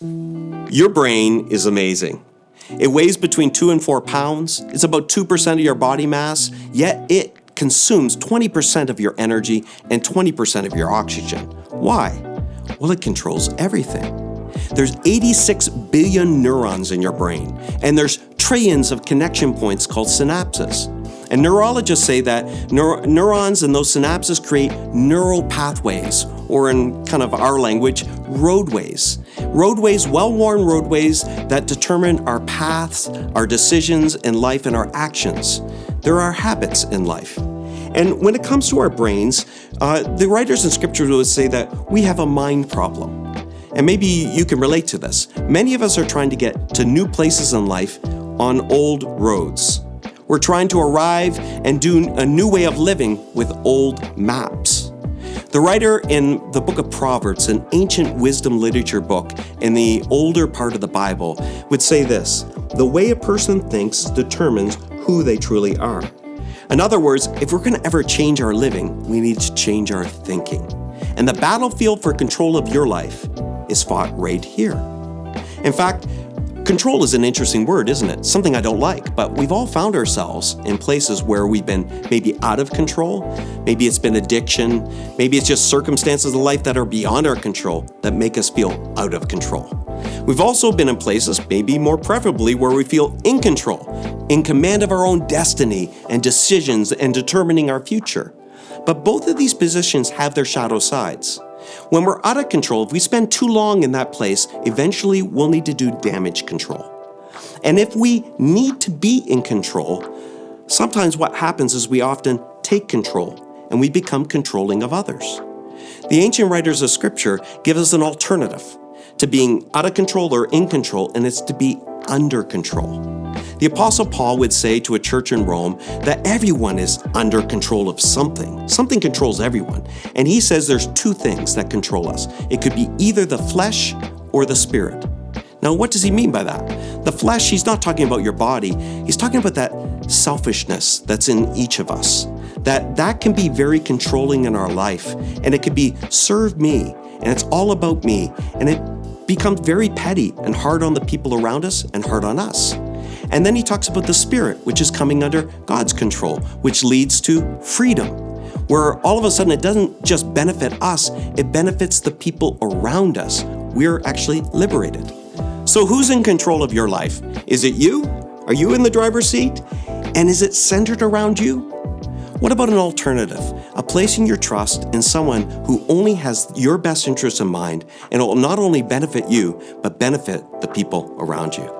Your brain is amazing. It weighs between 2 and 4 pounds. It's about 2% of your body mass, yet it consumes 20% of your energy and 20% of your oxygen. Why? Well, it controls everything. There's 86 billion neurons in your brain, and there's trillions of connection points called synapses. And neurologists say that neurons and those synapses create neural pathways, or in kind of our language, roadways. Roadways, well-worn roadways that determine our paths, our decisions in life, and our actions. There are habits in life. And when it comes to our brains, the writers in Scripture would say that we have a mind problem. And maybe you can relate to this. Many of us are trying to get to new places in life on old roads. We're trying to arrive and do a new way of living with old maps. The writer in the book of Proverbs, an ancient wisdom literature book in the older part of the Bible, would say this: the way a person thinks determines who they truly are. In other words, if we're going to ever change our living, we need to change our thinking. And the battlefield for control of your life is fought right here. In fact, control is an interesting word, isn't it? Something I don't like, but we've all found ourselves in places where we've been maybe out of control. Maybe it's been addiction. Maybe it's just circumstances of life that are beyond our control that make us feel out of control. We've also been in places, maybe more preferably, where we feel in control, in command of our own destiny and decisions and determining our future. But both of these positions have their shadow sides. When we're out of control, if we spend too long in that place, eventually we'll need to do damage control. And if we need to be in control, sometimes what happens is we often take control and we become controlling of others. The ancient writers of Scripture give us an alternative to being out of control or in control, and it's to be under control. The Apostle Paul would say to a church in Rome that everyone is under control of something. Something controls everyone. And he says there's two things that control us. It could be either the flesh or the spirit. Now, what does he mean by that? The flesh, he's not talking about your body. He's talking about that selfishness that's in each of us. That can be very controlling in our life. And it could be serve me. And it's all about me. And it becomes very petty and hard on the people around us and hard on us. And then he talks about the spirit, which is coming under God's control, which leads to freedom, where all of a sudden it doesn't just benefit us, it benefits the people around us. We're actually liberated. So who's in control of your life? Is it you? Are you in the driver's seat? And is it centered around you? What about an alternative, a placing your trust in someone who only has your best interests in mind and will not only benefit you, but benefit the people around you?